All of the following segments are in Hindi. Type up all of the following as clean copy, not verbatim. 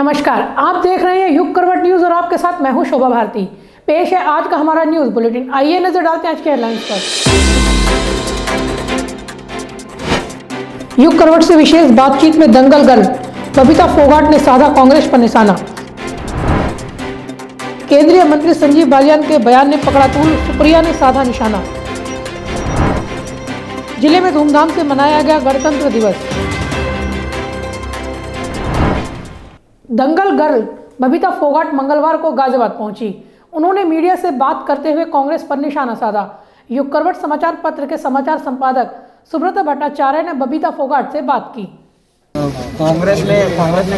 नमस्कार, आप देख रहे हैं युग करवट न्यूज और आपके साथ मैं हूं शोभा भारती। पेश है आज का हमारा न्यूज बुलेटिन। आइए नजर डालते हैं आज के हेडलाइंस पर। युग करवट से विशेष बातचीत में दंगल गर्ल, बबीता फोगाट ने साधा कांग्रेस पर निशाना। केंद्रीय मंत्री संजीव बालियान के बयान ने पकड़ा तूल, सुप्रिया ने साधा निशाना। जिले में धूमधाम से मनाया गया गणतंत्र दिवस। दंगल गर्ल बबीता फोगाट मंगलवार को गाजियाबाद पहुंची। उन्होंने मीडिया से बात करते हुए कांग्रेस पर निशाना साधा। युग करवट समाचार पत्र के समाचार संपादक सुब्रता भट्टाचार्य ने बबीता फोगाट से बात की। कांग्रेस ने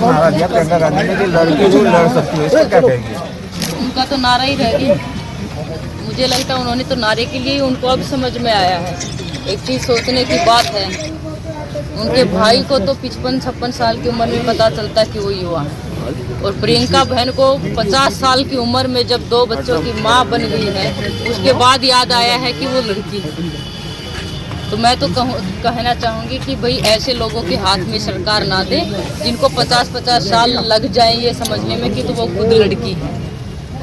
नारा दिया प्रियंका गांधी ने कि लड़की जो लड़ सकती है, इसको क्या कहेंगे? उनका तो नारा ही रह गया। मुझे लगता है उन्होंने तो नारे के लिए उनको अब समझ में आया है। एक चीज़ सोचने की बात है, उनके भाई को तो 55-56 साल की उम्र में पता चलता है कि वो युवा है, और प्रियंका बहन को 50 साल की उम्र में जब 2 बच्चों की माँ बन गई है, उसके बाद याद आया है कि वो लड़की है। तो मैं तो कहना चाहूँगी कि भाई ऐसे लोगों के हाथ में सरकार ना दे, जिनको 50-50 साल लग जाए ये समझने में कि तो वो खुद लड़की है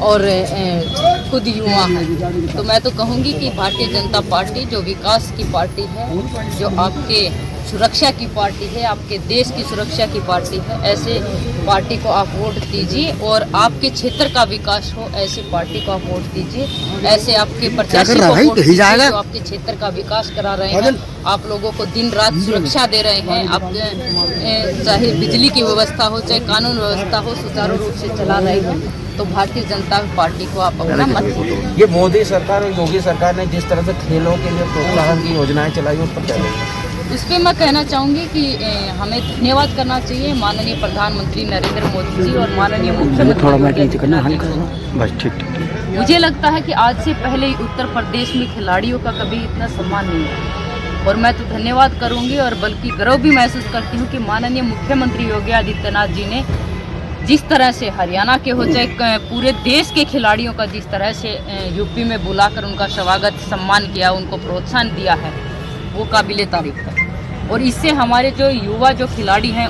और खुद युवा है। तो मैं तो कहूँगी कि भारतीय जनता पार्टी जो विकास की पार्टी है, जो आपके सुरक्षा की पार्टी है, आपके देश की सुरक्षा की पार्टी है, ऐसे पार्टी को आप वोट दीजिए। और आपके क्षेत्र का विकास हो, ऐसी पार्टी को आप वोट दीजिए। ऐसे आपके प्रत्याशी को वोट दीजिए जो आपके क्षेत्र का विकास करा रहे हैं, आप लोगों को दिन रात सुरक्षा दे रहे हैं। आपके चाहे बिजली की व्यवस्था हो, चाहे कानून व्यवस्था हो, सुचारू रूप से चला रहे हैं। तो भारतीय जनता पार्टी को आप अपना मत दीजिए। ये मोदी सरकार और योगी सरकार ने जिस तरह से खेलों के लिए प्रोत्साहन की योजनाएं चलाई, उस पर क्या कहेंगे? उस पर मैं कहना चाहूँगी कि हमें धन्यवाद करना चाहिए माननीय प्रधानमंत्री नरेंद्र मोदी जी और माननीय मुख्यमंत्री। मुझे लगता है कि आज से पहले उत्तर प्रदेश में खिलाड़ियों का कभी इतना सम्मान नहीं है, और मैं तो धन्यवाद करूँगी और बल्कि गर्व भी महसूस करती हूँ कि माननीय मुख्यमंत्री योगी आदित्यनाथ जी ने जिस तरह से हरियाणा के हो चाहे पूरे देश के खिलाड़ियों का जिस तरह से यूपी में बुलाकर उनका स्वागत सम्मान किया, उनको प्रोत्साहन दिया है, वो काबिले तारीफ है। और इससे हमारे जो युवा जो खिलाड़ी हैं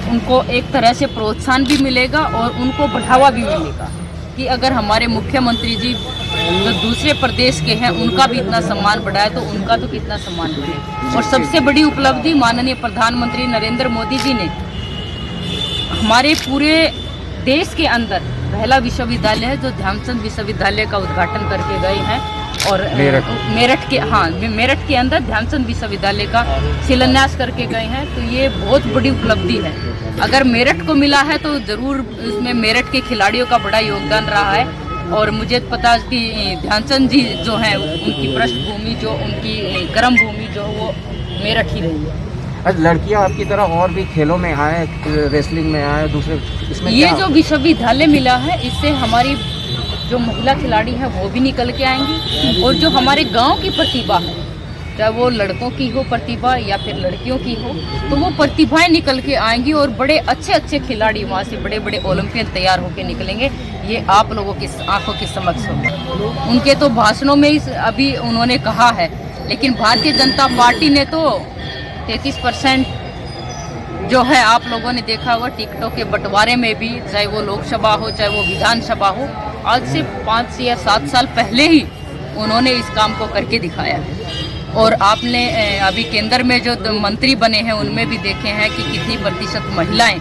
उनको एक तरह से प्रोत्साहन भी मिलेगा और उनको बढ़ावा भी मिलेगा कि अगर हमारे मुख्यमंत्री जी जो दूसरे प्रदेश के हैं उनका भी इतना सम्मान बढ़ाए तो उनका तो कितना सम्मान बढ़े। और सबसे बड़ी उपलब्धि माननीय प्रधानमंत्री नरेंद्र मोदी जी ने हमारे पूरे देश के अंदर पहला विश्वविद्यालय है जो ध्यानचंद विश्वविद्यालय का उद्घाटन करके गए हैं, और मेरठ के अंदर ध्यानचंद विश्वविद्यालय का शिलान्यास करके गए हैं। तो ये बहुत बड़ी उपलब्धि है। अगर मेरठ को मिला है तो ज़रूर इसमें मेरठ के खिलाड़ियों का बड़ा योगदान रहा है। और मुझे पता है कि ध्यानचंद जी जो हैं उनकी पृष्ठभूमि, जो उनकी कर्म भूमि जो वो मेरठ ही रही है। आज लड़कियां आपकी तरह और भी खेलों में आए, रेसलिंग में आए, दूसरे इसमें ये जो विश्वविद्यालय मिला है इससे हमारी जो महिला खिलाड़ी हैं वो भी निकल के आएंगी, और जो हमारे गांव की प्रतिभा है, चाहे वो लड़कों की हो प्रतिभा या फिर लड़कियों की हो, तो वो प्रतिभाएं निकल के आएंगी और बड़े अच्छे खिलाड़ी वहाँ से बड़े बड़े ओलंपियन तैयार होकर निकलेंगे। ये आप लोगों की आंखों के समक्ष होगा। उनके तो भाषणों में ही अभी उन्होंने कहा है, लेकिन भारतीय जनता पार्टी ने तो 33% जो है आप लोगों ने देखा होगा टिकटों के बंटवारे में भी, चाहे वो लोकसभा हो चाहे वो विधानसभा हो, आज से 5 या 7 साल पहले ही उन्होंने इस काम को करके दिखाया है। और आपने अभी केंद्र में जो मंत्री बने हैं उनमें भी देखे हैं कि कितनी प्रतिशत महिलाएं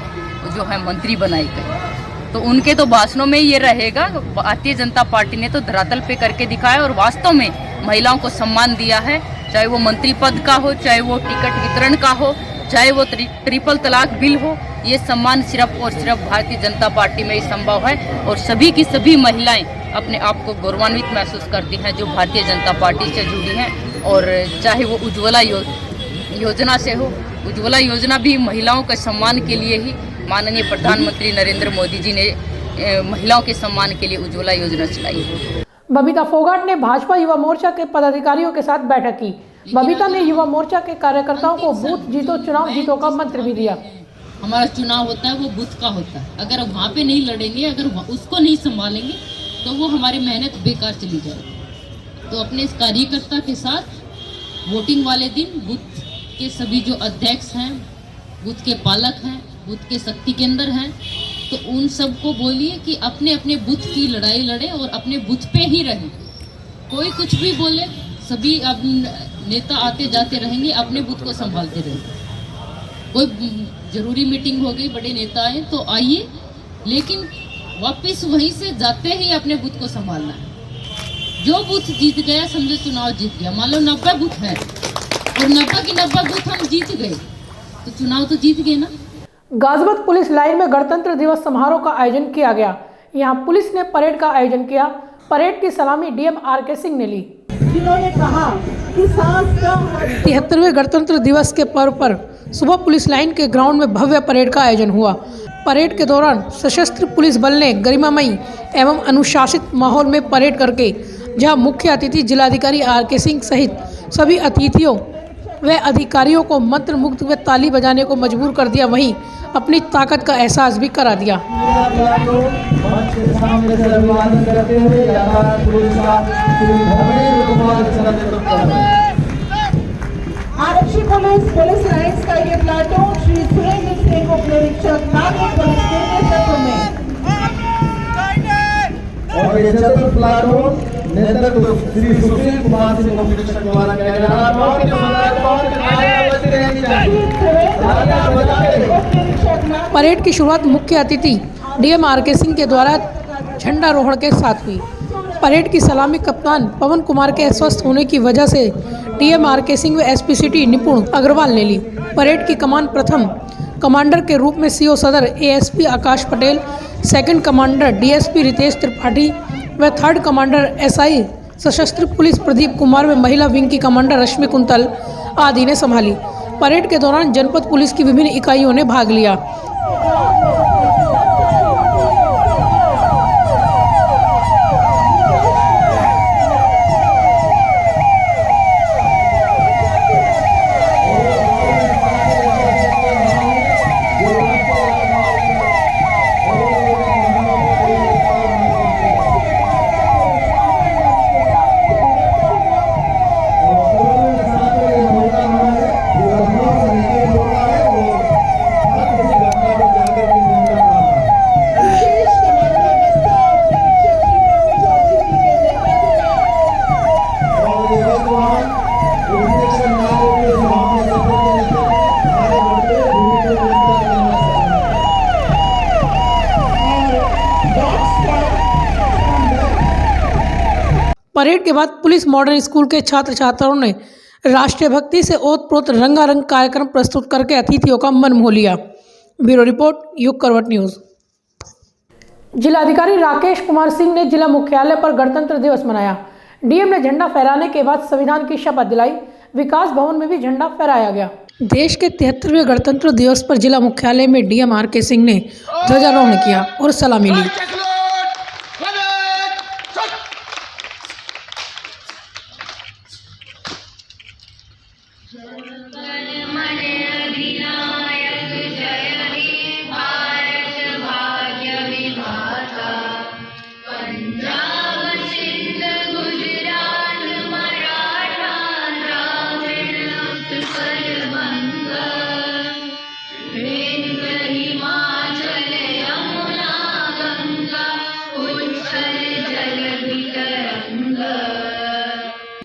जो है मंत्री बनाई गई। तो उनके तो भाषणों में ये रहेगा। भारतीय जनता पार्टी ने तो धरातल पे करके दिखाया और वास्तव में महिलाओं को सम्मान दिया है, चाहे वो मंत्री पद का हो, चाहे वो टिकट वितरण का हो, चाहे वो ट्रिपल तलाक बिल हो। ये सम्मान सिर्फ और सिर्फ भारतीय जनता पार्टी में ही संभव है, और सभी की सभी महिलाएं अपने आप को गौरवान्वित महसूस करती हैं जो भारतीय जनता पार्टी से जुड़ी हैं। और चाहे वो उज्ज्वला योजना से हो, उज्ज्वला योजना भी महिलाओं के सम्मान के लिए ही माननीय प्रधानमंत्री नरेंद्र मोदी जी ने महिलाओं के सम्मान के लिए उज्ज्वला योजना चलाई है। बबीता फोगाट ने भाजपा युवा मोर्चा के पदाधिकारियों के साथ बैठक की। बबीता ने युवा मोर्चा के कार्यकर्ताओं को बूथ जीतो चुनाव जीतो का मंत्र भी दिया। हमारा चुनाव होता है वो बूथ का होता है। अगर वहाँ पे नहीं लड़ेंगे, अगर उसको नहीं संभालेंगे तो वो हमारी मेहनत बेकार चली जाएगी। तो अपने इस कार्यकर्ता के साथ वोटिंग वाले दिन बूथ के सभी जो अध्यक्ष हैं, बूथ के पालक हैं, बूथ के शक्ति केंद्र हैं, तो उन सबको बोलिए कि अपने अपने बूथ की लड़ाई लड़े और अपने बूथ पे ही रहें। कोई कुछ भी बोले, सभी अब नेता आते जाते रहेंगे, अपने बूथ को संभालते रहेंगे। कोई जरूरी मीटिंग हो गई, बड़े नेता आए तो आइए, लेकिन वापस वहीं से जाते ही अपने बूथ को संभालना है। जो बूथ जीत गया समझो चुनाव जीत गया। मान लो 90 बूथ है और 90 की 90 बूथ हम जीत गए, तो चुनाव तो जीत गए ना। गाजियाबाद पुलिस लाइन में गणतंत्र दिवस समारोह का आयोजन किया गया। यहां पुलिस ने परेड का आयोजन किया। परेड की सलामी डीएम आर.के. सिंह ने ली। जिन्होंने कहा कि सांस का 73वें गणतंत्र दिवस के पर्व पर सुबह पुलिस लाइन के ग्राउंड में भव्य परेड का आयोजन हुआ। परेड के दौरान सशस्त्र पुलिस बल ने गरिमामयी एवं अनुशासित माहौल में परेड करके जहां मुख्य अतिथि जिलाधिकारी आर.के. सिंह सहित सभी अतिथियों व अधिकारियों को मंत्र मुग्ध व ताली बजाने को मजबूर कर दिया, वहीं अपनी ताकत का एहसास भी करा दिया। आरक्षी पुलिस लाइन्स का ये प्लाटून श्री सुरेंद्र सिंह उप निरीक्षक नागरिक पुलिस के नेतृत्व में और ये चतुर्थ प्लाटून नेतृत्व श्री सुशील कुमार सिंह उप निरीक्षक द्वारा किया जा रहा है। परेड की शुरुआत मुख्य अतिथि डीएम आर.के. सिंह के द्वारा झंडारोहण के साथ हुई। परेड की सलामी कप्तान पवन कुमार के अस्वस्थ होने की वजह से डीएम आर.के. सिंह व एसपी निपुण अग्रवाल ने ली। परेड की कमान प्रथम कमांडर के रूप में CO Sadar ASP Akash Patel, second commander DSP Ritesh Tripathi व थर्ड कमांडर एसआई सशस्त्र पुलिस प्रदीप कुमार व महिला विंग की कमांडर रश्मि कुंतल आदि ने संभाली। परेड के दौरान जनपद पुलिस की विभिन्न इकाइयों ने भाग लिया। परेड के बाद पुलिस मॉडर्न स्कूल के छात्र छात्राओं ने राष्ट्रीय भक्ति से ओतप्रोत रंगारंग कार्यक्रम प्रस्तुत करके अतिथियों का मन मोह लिया। ब्यूरो रिपोर्ट, युग करवट न्यूज। जिलाधिकारी राकेश कुमार सिंह ने जिला मुख्यालय पर गणतंत्र दिवस मनाया। डीएम ने झंडा फहराने के बाद संविधान की शपथ दिलाई। विकास भवन में भी झंडा फहराया गया। देश के 73वें गणतंत्र दिवस पर जिला मुख्यालय में डीएम आर.के. सिंह ने ध्वजारोहण किया और सलामी ली।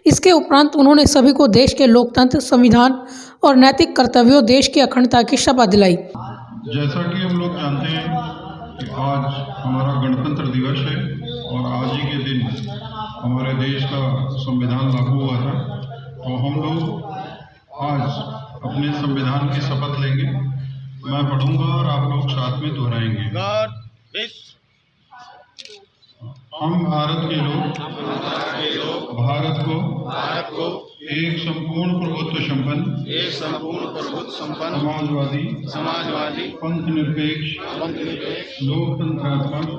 इसके उपरांत उन्होंने सभी को देश के लोकतंत्र, संविधान और नैतिक कर्तव्यों, देश की अखंडता की शपथ दिलाई। जैसा कि हम लोग जानते हैं कि आज हमारा गणतंत्र दिवस है और आज ही के दिन हमारे देश का संविधान लागू हुआ था, तो हम लोग आज अपने संविधान की शपथ लेंगे। मैं पढ़ूंगा और आप लोग साथ में दोहराएंगे। हम भारत के लोग भारत को एक संपूर्ण प्रभुत्व संपन्न समाजवादी पंथ निरपेक्ष लोकतंत्रात्मक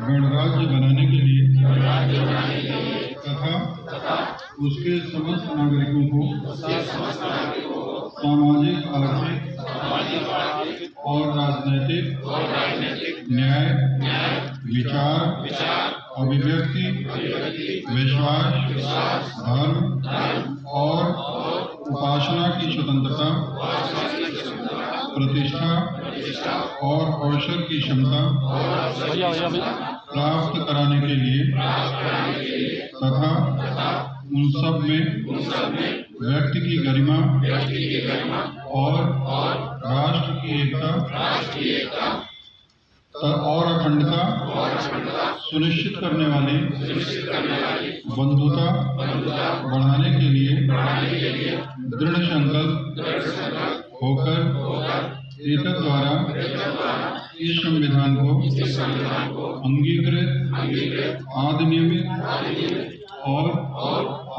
गणराज्य बनाने के लिए तथा उसके समस्त नागरिकों को सामाजिक, आर्थिक और राजनीतिक न्याय, विचार, अभिव्यक्ति, विश्वास, धर्म और उपासना की स्वतंत्रता प्रतिष्ठा और अवसर की क्षमता प्राप्त कराने के लिए तथा उन सब में व्यक्ति की गरिमा और राष्ट्र की एकता और अखंडता सुनिश्चित करने वाली बंधुता बढ़ाने के लिए दृढ़ संकल्प होकर एतद द्वारा इस संविधान को अंगीकृत अधिनियमित और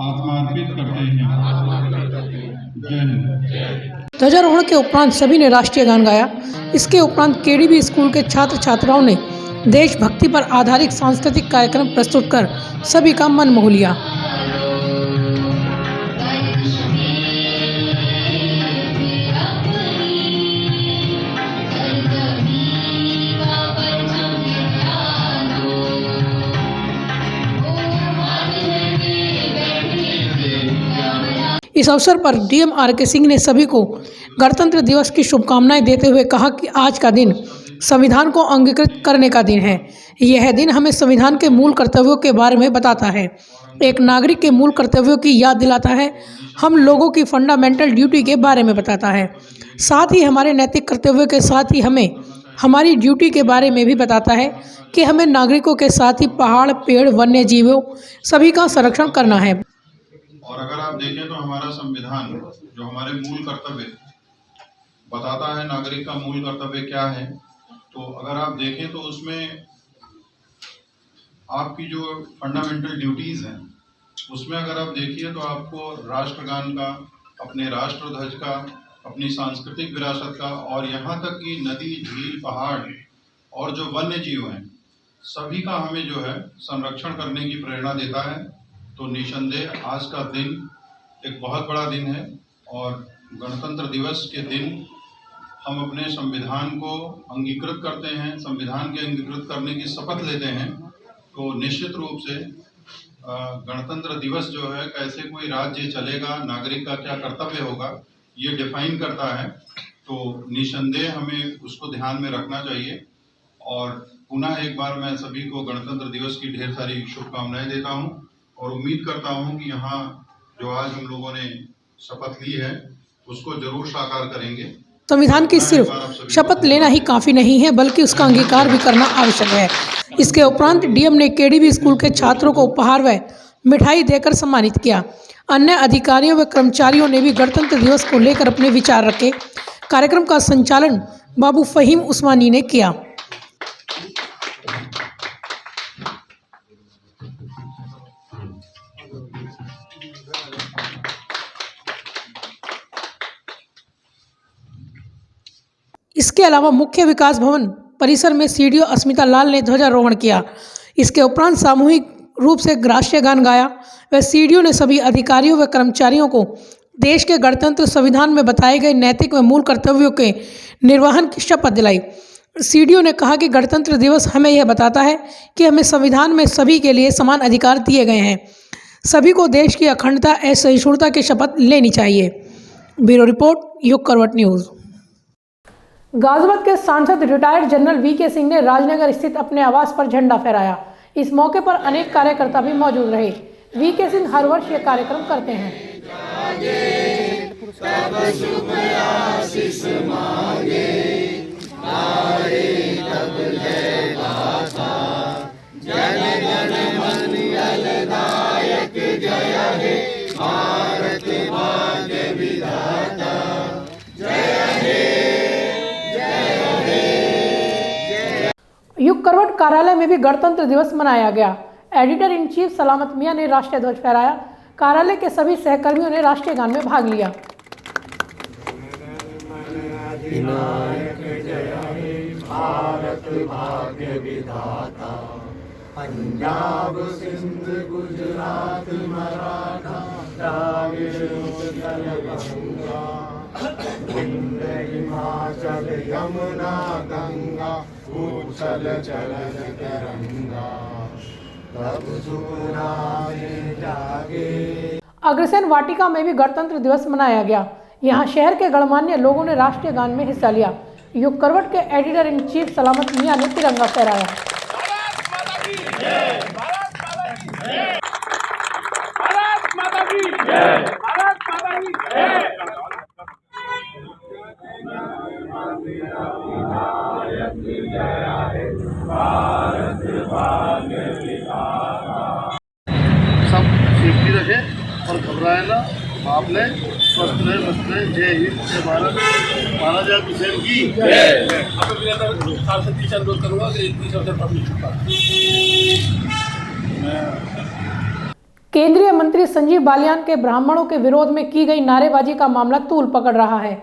आत्मार्पित करते हैं। जय हिंद। ध्वजारोहण के उपरांत सभी ने राष्ट्रीय गान गाया। इसके उपरांत केडीबी स्कूल के छात्र छात्राओं ने देशभक्ति पर आधारित सांस्कृतिक कार्यक्रम प्रस्तुत कर सभी का मन मोह लिया। इस अवसर पर डीएम आर.के. सिंह ने सभी को गणतंत्र दिवस की शुभकामनाएं देते हुए कहा कि आज का दिन संविधान को अंगीकृत करने का दिन है। यह दिन हमें संविधान के मूल कर्तव्यों के बारे में बताता है, एक नागरिक के मूल कर्तव्यों की याद दिलाता है, हम लोगों की फंडामेंटल ड्यूटी के बारे में बताता है, साथ ही हमारे नैतिक कर्तव्यों के साथ ही हमें हमारी ड्यूटी के बारे में भी बताता है कि हमें नागरिकों के साथ ही पहाड़, पेड़, वन्य जीवों सभी का संरक्षण करना है। और अगर आप देखें तो हमारा संविधान जो हमारे मूल कर्तव्य बताता है, नागरिक का मूल कर्तव्य क्या है, तो अगर आप देखें तो उसमें आपकी जो फंडामेंटल ड्यूटीज हैं उसमें अगर आप देखिए तो आपको राष्ट्रगान का, अपने राष्ट्रध्वज का, अपनी सांस्कृतिक विरासत का और यहाँ तक कि नदी, झील, पहाड़ और जो वन्य जीव हैं सभी का हमें जो है संरक्षण करने की प्रेरणा देता है। तो निसंदेह आज का दिन एक बहुत बड़ा दिन है और गणतंत्र दिवस के दिन हम अपने संविधान को अंगीकृत करते हैं, संविधान के अंगीकृत करने की शपथ लेते हैं। तो निश्चित रूप से गणतंत्र दिवस जो है कैसे कोई राज्य चलेगा, नागरिक का क्या कर्तव्य होगा, ये डिफाइन करता है। तो निसंदेह हमें उसको ध्यान में रखना चाहिए। और पुनः एक बार मैं सभी को गणतंत्र दिवस की ढेर सारी शुभकामनाएं देता हूं और उम्मीद करता हूं कि यहाँ जो आज हम लोगों ने शपथ ली है उसको जरूर साकार करेंगे। संविधान की सिर्फ शपथ लेना ही काफ़ी नहीं है, बल्कि उसका अंगीकार भी करना आवश्यक है। इसके उपरांत डीएम ने केडीबी स्कूल के छात्रों को उपहार व मिठाई देकर सम्मानित किया। अन्य अधिकारियों व कर्मचारियों ने भी गणतंत्र दिवस को लेकर अपने विचार रखे। कार्यक्रम का संचालन बाबू फहीम उस्मानी ने किया। इसके अलावा मुख्य विकास भवन परिसर में सीडीओ अस्मिता लाल ने ध्वजारोहण किया। इसके उपरांत सामूहिक रूप से राष्ट्रीय गान गाया व सीडीओ ने सभी अधिकारियों व कर्मचारियों को देश के गणतंत्र संविधान में बताए गए नैतिक व मूल कर्तव्यों के निर्वहन की शपथ दिलाई। सीडीओ ने कहा कि गणतंत्र दिवस हमें यह बताता है कि हमें संविधान में सभी के लिए समान अधिकार दिए गए हैं, सभी को देश की अखंडता एवं सहिष्णुता की शपथ लेनी चाहिए। ब्यूरो रिपोर्ट, युग करवट न्यूज़। गाजियाबाद के सांसद रिटायर्ड जनरल वी.के. सिंह ने राजनगर स्थित अपने आवास पर झंडा फहराया। इस मौके पर अनेक कार्यकर्ता भी मौजूद रहे। वी.के. सिंह हर वर्ष ये कार्यक्रम करते हैं। युग करवट कार्यालय में भी गणतंत्र दिवस मनाया गया। एडिटर इन चीफ सलामत मियां ने राष्ट्रीय ध्वज फहराया। कार्यालय के सभी सहकर्मियों ने राष्ट्रीय गान में भाग लिया। पंजाब, सिंध, गुजरात, मराठा, द्राविड़, उत्कल, बंगा, विंध्य, हिमाचल, यमुना, गंगा, उत्कल चलन तरंगा, तब सुराने जागे। अग्रसेन वाटिका में भी गणतंत्र दिवस मनाया गया। यहाँ शहर के गणमान्य लोगों ने राष्ट्रीय गान में हिस्सा लिया। युग करवट के एडिटर इन चीफ सलामत मियां ने तिरंगा फहराया। सब सेफ्टी रखे और घबराए ना, आप ले स्वस्थ रहे, मस्त रहे। जय हिंद, जय भारत, महाराजा किशन की जय। अनुरोध करूँगा कि केंद्रीय मंत्री संजीव बालियान के ब्राह्मणों के विरोध में की गई नारेबाजी का मामला तूल पकड़ रहा है।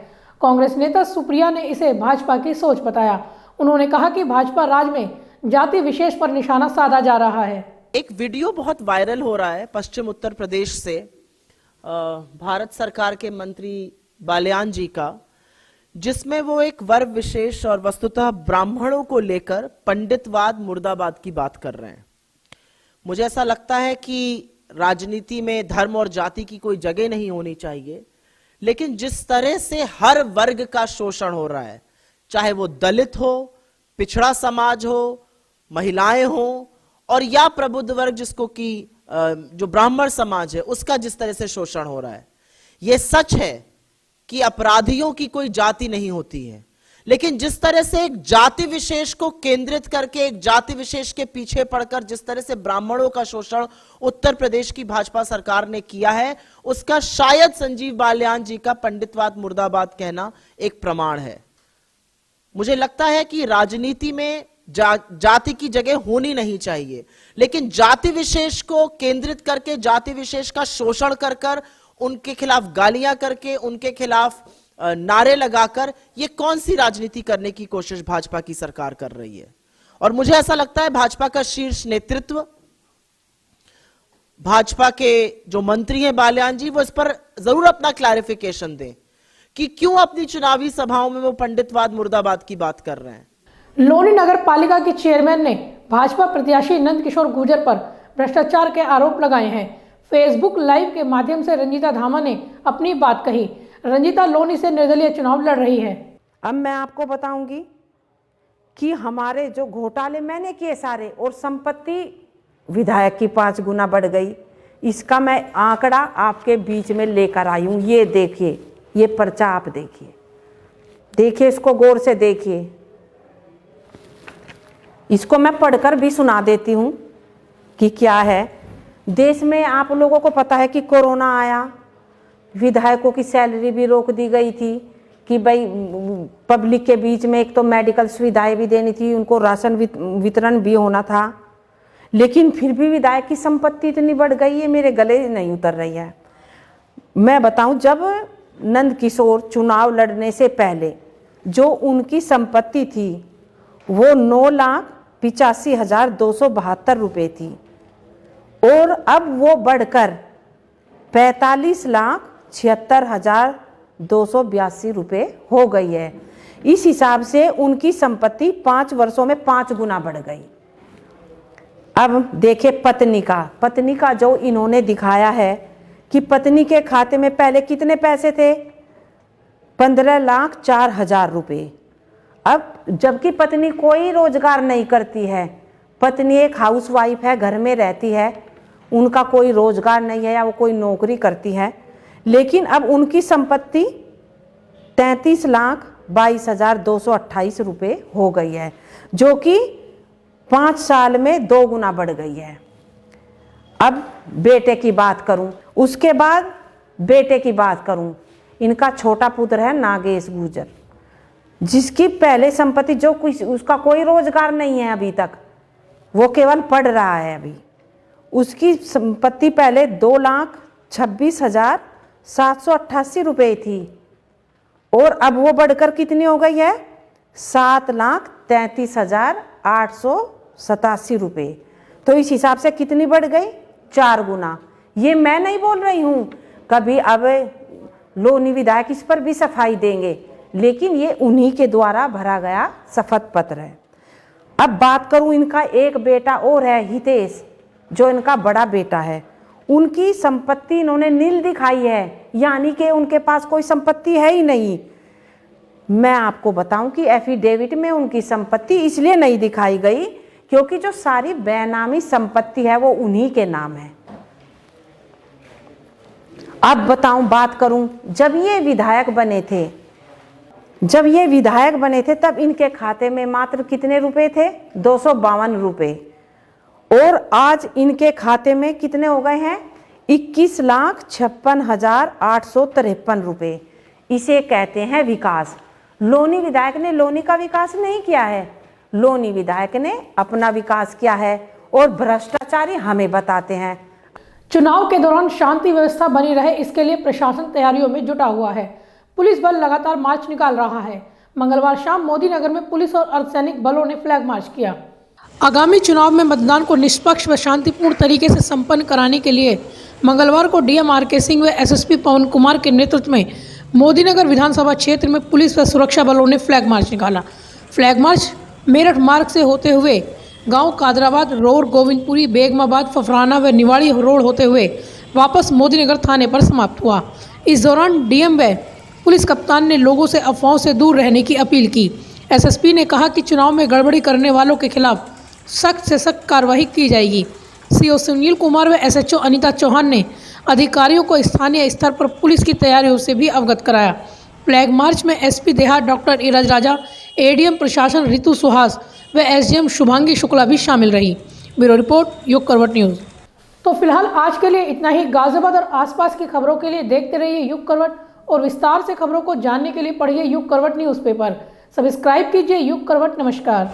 कांग्रेस नेता सुप्रिया ने इसे भाजपा की सोच बताया। उन्होंने कहा कि भाजपा राज्य में जाति विशेष पर निशाना साधा जा रहा है। एक वीडियो बहुत वायरल हो रहा है पश्चिम उत्तर प्रदेश से भारत सरकार के मंत्री बालियान जी का, जिसमें वो एक वर्ग विशेष और वस्तुतः ब्राह्मणों को लेकर पंडितवाद मुर्दाबाद की बात कर रहे हैं। मुझे ऐसा लगता है कि राजनीति में धर्म और जाति की कोई जगह नहीं होनी चाहिए, लेकिन जिस तरह से हर वर्ग का शोषण हो रहा है, चाहे वो दलित हो, पिछड़ा समाज हो, महिलाएं हो और या प्रबुद्ध वर्ग जिसको कि जो ब्राह्मण समाज है उसका जिस तरह से शोषण हो रहा है, यह सच है कि अपराधियों की कोई जाति नहीं होती है, लेकिन जिस तरह से एक जाति विशेष को केंद्रित करके एक जाति विशेष के पीछे पड़कर जिस तरह से ब्राह्मणों का शोषण उत्तर प्रदेश की भाजपा सरकार ने किया है, उसका शायद संजीव बालियान जी का पंडितवाद मुर्दाबाद कहना एक प्रमाण है। मुझे लगता है कि राजनीति में जाति की जगह होनी नहीं चाहिए, लेकिन जाति विशेष को केंद्रित करके जाति विशेष का शोषण कर कर उनके खिलाफ गालियां करके उनके खिलाफ नारे लगाकर ये कौन सी राजनीति करने की कोशिश भाजपा की सरकार कर रही है। और मुझे ऐसा लगता है भाजपा का शीर्ष नेतृत्व, भाजपा के जो मंत्री हैं बालियान जी, वो इस पर जरूर अपना क्लैरिफिकेशन दें कि क्यों अपनी चुनावी सभाओं में वो पंडितवाद मुर्दाबाद की बात कर रहे हैं। लोनी नगर पालिका के चेयरमैन ने भाजपा प्रत्याशी नंद किशोर गुर्जर पर भ्रष्टाचार के आरोप लगाए हैं। फेसबुक लाइव के माध्यम से रंजीता धामा ने अपनी बात कही। रंजीता लोनी से निर्दलीय चुनाव लड़ रही है। अब मैं आपको बताऊंगी कि हमारे जो घोटाले मैंने किए सारे और संपत्ति विधायक की 5 गुना बढ़ गई, इसका मैं आंकड़ा आपके बीच में लेकर आई हूं। ये देखिए, ये पर्चा आप देखिए, इसको गौर से देखिए। इसको मैं पढ़कर भी सुना देती हूं कि क्या है। देश में आप लोगों को पता है कि कोरोना आया, विधायकों की सैलरी भी रोक दी गई थी कि भाई पब्लिक के बीच में एक तो मेडिकल सुविधाएं भी देनी थी, उनको राशन वितरण भी होना था, लेकिन फिर भी विधायक की संपत्ति इतनी बढ़ गई है, मेरे गले नहीं उतर रही है। मैं बताऊं, जब नंद किशोर चुनाव लड़ने से पहले जो उनकी संपत्ति थी वो 9,85,272 रुपये थी और अब वो बढ़कर 45,76,282 रुपये हो गई है। इस हिसाब से उनकी संपत्ति 5 वर्षों में 5 गुना बढ़ गई। अब देखिए पत्नी का जो इन्होंने दिखाया है कि पत्नी के खाते में पहले कितने पैसे थे, 15,04,000 रुपये। अब जबकि पत्नी कोई रोजगार नहीं करती है, पत्नी एक हाउसवाइफ है, घर में रहती है, उनका कोई रोजगार नहीं है या वो कोई नौकरी करती है, लेकिन अब उनकी संपत्ति 33,22,228 रुपये हो गई है, जो कि 5 साल में 2 गुना बढ़ गई है। अब बेटे की बात करूं, उसके बाद बेटे की बात करूं, इनका छोटा पुत्र है नागेश गुर्जर, जिसकी पहले संपत्ति जो कुछ उसका कोई रोजगार नहीं है अभी तक, वो केवल पढ़ रहा है अभी। उसकी संपत्ति पहले 2,26,788 रुपये थी और अब वो बढ़कर कितनी हो गई है, 7,33,887 रुपये। तो इस हिसाब से कितनी बढ़ गई, 4 गुना। ये मैं नहीं बोल रही हूँ, कभी अब लोनी विधायक इस पर भी सफाई देंगे, लेकिन ये उन्हीं के द्वारा भरा गया शपथ पत्र है। अब बात करूं, इनका एक बेटा और है हितेश, जो इनका बड़ा बेटा है, उनकी संपत्ति इन्होंने नील दिखाई है, यानी कि उनके पास कोई संपत्ति है ही नहीं। मैं आपको बताऊं कि एफिडेविट में उनकी संपत्ति इसलिए नहीं दिखाई गई क्योंकि जो सारी बेनामी संपत्ति है वो उन्हीं के नाम है। अब बताऊं, बात करूं, जब ये विधायक बने थे तब इनके खाते में मात्र कितने रुपए थे? 252 रुपए। और आज इनके खाते में कितने हो गए हैं? 21,56,853 रुपए। इसे कहते हैं विकास। लोनी विधायक ने लोनी का विकास नहीं किया है, लोनी विधायक ने अपना विकास किया है और भ्रष्टाचारी हमें बताते हैं। चुनाव के दौरान शांति व्यवस्था बनी रहे, इसके लिए प्रशासन तैयारियों में जुटा हुआ है। पुलिस बल लगातार मार्च निकाल रहा है। मंगलवार शाम मोदी नगर में पुलिस और अर्धसैनिक बलों ने फ्लैग मार्च किया। आगामी चुनाव में मतदान को निष्पक्ष व शांतिपूर्ण तरीके से संपन्न कराने के लिए मंगलवार को डीएम आर.के. सिंह व एसएसपी पवन कुमार के नेतृत्व में मोदी नगर विधानसभा क्षेत्र में पुलिस व सुरक्षा बलों ने फ्लैग मार्च निकाला। फ्लैग मार्च मेरठ मार्ग से होते हुए गांव कादराबाद, रोड, गोविंदपुरी, बेगमाबाद, फफराना व निवाड़ी रोड होते हुए वापस मोदी नगर थाने पर समाप्त हुआ। इस दौरान डीएम व पुलिस कप्तान ने लोगों से अफवाहों से दूर रहने की अपील की। एसएसपी ने कहा कि चुनाव में गड़बड़ी करने वालों के खिलाफ सख्त से सख्त कार्रवाई की जाएगी। सीओ सुनील कुमार व एसएचओ अनीता चौहान ने अधिकारियों को स्थानीय स्तर पर पुलिस की तैयारियों से भी अवगत कराया। फ्लैग मार्च में एसपी देहात डॉक्टर इरज राजा, एडीएम प्रशासन रितु सुहास व एसडीएम शुभांगी शुक्ला भी शामिल रही। ब्यूरो रिपोर्ट, युग करवट न्यूज़। तो फिलहाल आज के लिए इतना ही। गाजियाबाद और आसपास की खबरों के लिए देखते रहिए युग करवट और विस्तार से खबरों को जानने के लिए पढ़िए युग करवट न्यूज़पेपर। सब्सक्राइब कीजिए युग करवट। नमस्कार।